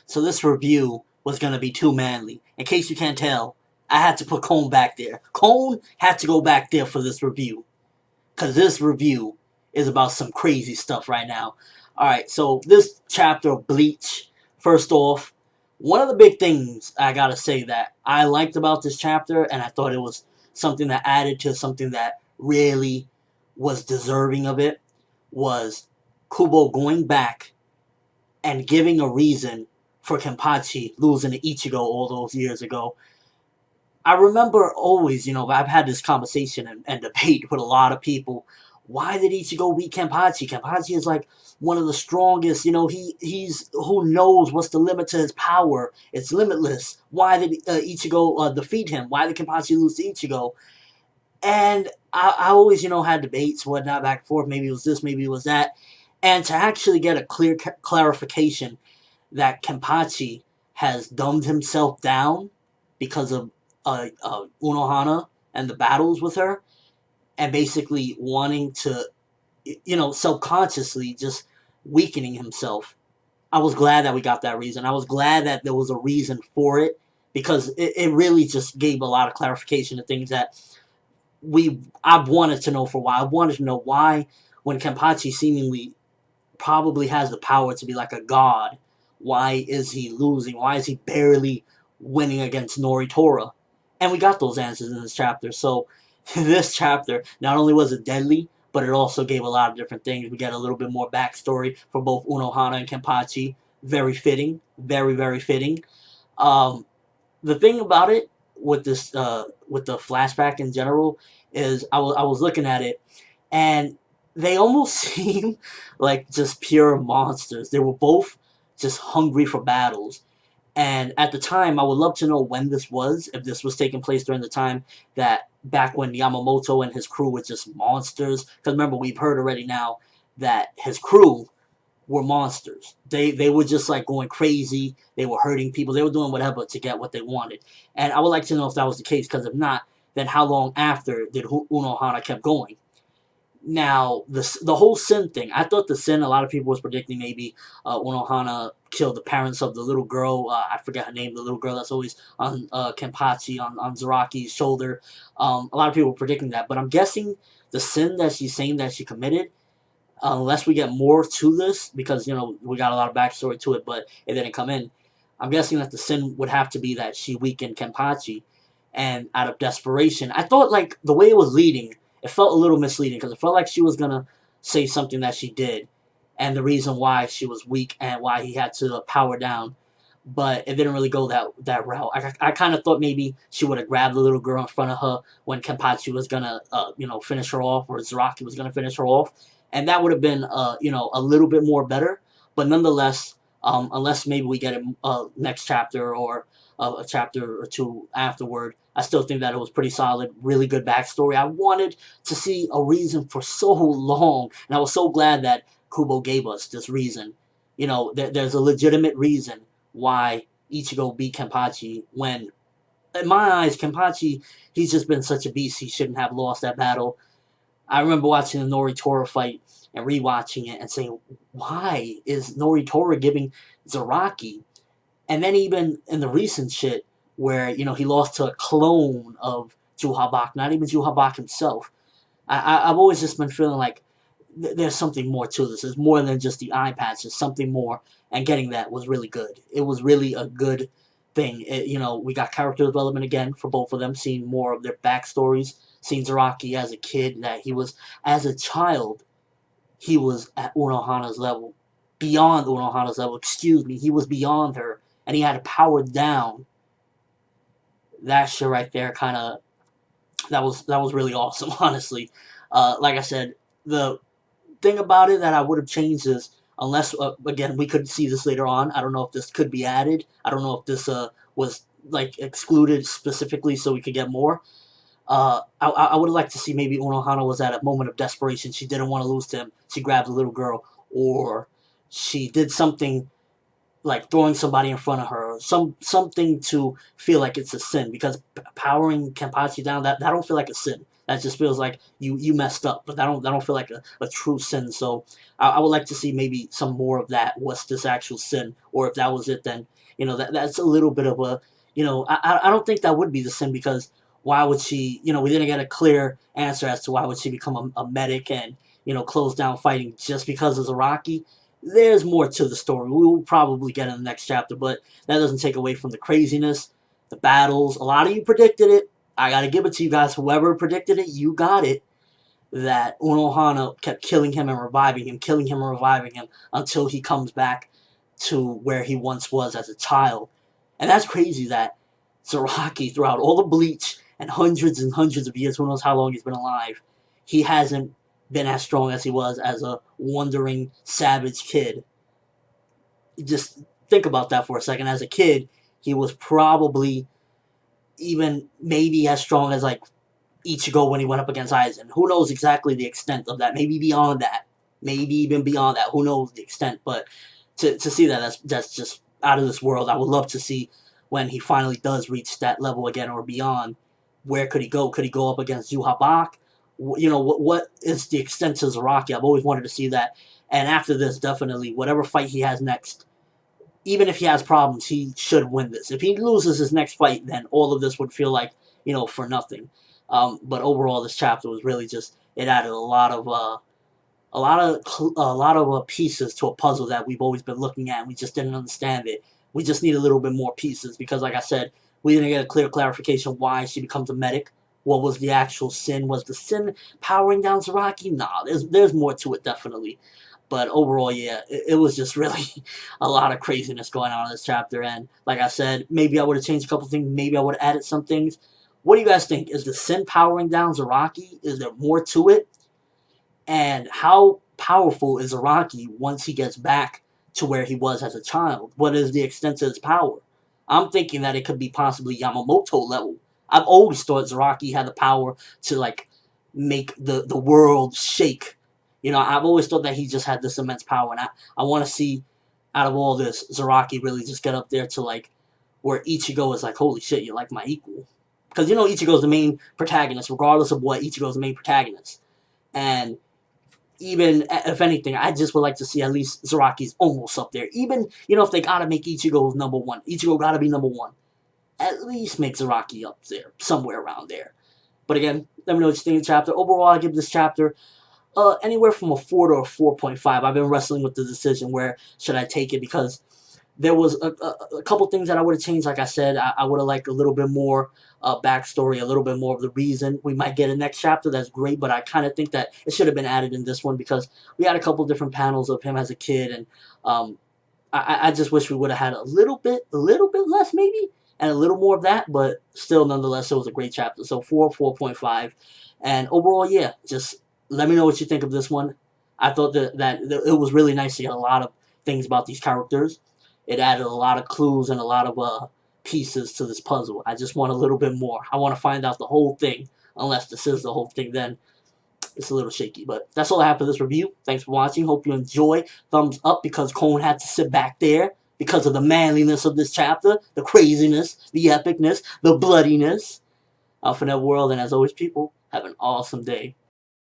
So this review was going to be too manly. In case you can't tell, I had to put Cone back there. Cone had to go back there for this review. Because this review is about some crazy stuff right now. Alright, so this chapter of Bleach, first off, one of the big things I gotta say that I liked about this chapter, and I thought it was something that added to something that really was deserving of it, was Kubo going back and giving a reason for Kenpachi losing to Ichigo all those years ago. I remember always, I've had this conversation and debate with a lot of people. Why did Ichigo beat Kenpachi? Kenpachi is like one of the strongest. He's who knows what's the limit to his power. It's limitless. Why did Ichigo defeat him? Why did Kenpachi lose to Ichigo? And I always, had debates, whatnot, back and forth. Maybe it was this, maybe it was that. And to actually get a clear clarification that Kenpachi has dumbed himself down because of Unohana and the battles with her, and basically wanting to, subconsciously just weakening himself. I was glad that we got that reason. I was glad that there was a reason for it, because it really just gave a lot of clarification to things that I've wanted to know for a while. I wanted to know why, when Kenpachi seemingly probably has the power to be like a god, why is he losing? Why is he barely winning against Noritora? And we got those answers in this chapter. So this chapter, not only was it deadly, but it also gave a lot of different things. We get a little bit more backstory for both Unohana and Kenpachi. Very fitting. Very, very fitting. The thing about it with this, with the flashback in general, is I was looking at it, and they almost seem like just pure monsters. They were both just hungry for battles. And at the time, I would love to know when this was, if this was taking place during the time that back when Yamamoto and his crew were just monsters. Because remember, we've heard already now that his crew were monsters. They were just like going crazy. They were hurting people. They were doing whatever to get what they wanted. And I would like to know if that was the case, because if not, then how long after did Unohana kept going? Now, the whole Sin thing, I thought the Sin, a lot of people was predicting maybe Unohana killed the parents of the little girl, I forget her name, the little girl that's always on Kenpachi, on Zaraki's shoulder. A lot of people were predicting that, but I'm guessing the Sin that she's saying that she committed, unless we get more to this, because, we got a lot of backstory to it, but it didn't come in, I'm guessing that the Sin would have to be that she weakened Kenpachi, and out of desperation, I thought, like, the way it was leading, it felt a little misleading, because it felt like she was going to say something that she did, and the reason why she was weak and why he had to power down. But it didn't really go that route. I kind of thought maybe she would have grabbed the little girl in front of her when Kenpachi was going to, finish her off, or Zaraki was going to finish her off. And that would have been, a little bit more better. But nonetheless, unless maybe we get a next chapter or a chapter or two afterward, I still think that it was pretty solid, really good backstory. I wanted to see a reason for so long, and I was so glad that Kubo gave us this reason. There's a legitimate reason why Ichigo beat Kenpachi, when, in my eyes, Kenpachi, he's just been such a beast, he shouldn't have lost that battle. I remember watching the Noritora fight and rewatching it and saying, why is Noritora giving Zaraki? And then even in the recent shit, where, he lost to a clone of Juhabak, not even Juhabak himself. I've always just been feeling like there's something more to this. There's more than just the eye patch. There's something more. And getting that was really good. It was really a good thing. We got character development again for both of them, seeing more of their backstories, seeing Zaraki as a kid, that he was, as a child, he was at Unohana's level. Beyond Unohana's level, he was beyond her, and he had to power down. That shit right there that was really awesome, honestly. Like I said, the thing about it that I would have changed is, unless, again, we could see this later on, I don't know if this could be added, I don't know if this was, like, excluded specifically so we could get more. I would like to see maybe Unohana was at a moment of desperation, she didn't want to lose to him, she grabbed the little girl, or she did something like throwing somebody in front of her, something to feel like it's a sin, because powering Kenpachi down, that don't feel like a sin. That just feels like you messed up, but I don't feel like a true sin. So I would like to see maybe some more of that. What's this actual sin? Or if that was it, then that's a little bit of a I don't think that would be the sin, because why would she, we didn't get a clear answer as to why would she become a medic and close down fighting just because of Zaraki. There's more to the story. We will probably get in the next chapter, but that doesn't take away from the craziness, the battles. A lot of you predicted it. I gotta give it to you guys. Whoever predicted it, you got it. That Unohana kept killing him and reviving him, killing him and reviving him until he comes back to where he once was as a child. And that's crazy that Zaraki, throughout all the Bleach and hundreds of years, who knows how long he's been alive, he hasn't been as strong as he was as a wandering, savage kid. Just think about that for a second. As a kid, he was probably even maybe as strong as like Ichigo when he went up against Aizen. Who knows exactly the extent of that? Maybe beyond that. Maybe even beyond that. Who knows the extent? But to see that's just out of this world. I would love to see when he finally does reach that level again or beyond. Where could he go? Could he go up against Zuhabak? What is the extent to Zaraki? I've always wanted to see that. And after this, definitely, whatever fight he has next, even if he has problems, he should win this. If he loses his next fight, then all of this would feel like, for nothing. But overall, this chapter was really just, it added a lot of pieces to a puzzle that we've always been looking at, and we just didn't understand it. We just need a little bit more pieces, because like I said, we didn't get a clear clarification why she becomes a medic. What was the actual sin? Was the sin powering down Zaraki? Nah, there's more to it, definitely. But overall, yeah, it was just really a lot of craziness going on in this chapter. And like I said, maybe I would have changed a couple things. Maybe I would have added some things. What do you guys think? Is the sin powering down Zaraki? Is there more to it? And how powerful is Zaraki once he gets back to where he was as a child? What is the extent of his power? I'm thinking that it could be possibly Yamamoto level. I've always thought Zaraki had the power to like make the world shake. I've always thought that he just had this immense power, and I want to see out of all this Zaraki really just get up there to like where Ichigo is like, holy shit, you're like my equal. Because Ichigo's the main protagonist, regardless of what, Ichigo's the main protagonist. And even, if anything, I just would like to see at least Zaraki's almost up there. Even, if they gotta make Ichigo number one, Ichigo gotta be number one. At least make Zaraki up there, somewhere around there. But again, let me know what you think of the chapter. Overall, I give this chapter anywhere from a 4 to a 4.5. I've been wrestling with the decision where should I take it, because there was a couple things that I would have changed. Like I said, I would have liked a little bit more backstory, a little bit more of the reason. We might get a next chapter, that's great, but I kind of think that it should have been added in this one, because we had a couple different panels of him as a kid, and I just wish we would have had a little bit less maybe, and a little more of that, but still, nonetheless, it was a great chapter. So 4.5, and overall, yeah, just let me know what you think of this one. I thought that it was really nice to get a lot of things about these characters. It added a lot of clues and a lot of pieces to this puzzle. I just want a little bit more. I want to find out the whole thing. Unless this is the whole thing, then it's a little shaky. But that's all I have for this review. Thanks for watching. Hope you enjoy. Thumbs up, because Cone had to sit back there because of the manliness of this chapter, the craziness, the epicness, the bloodiness. ForneverWorld, and as always, people, have an awesome day.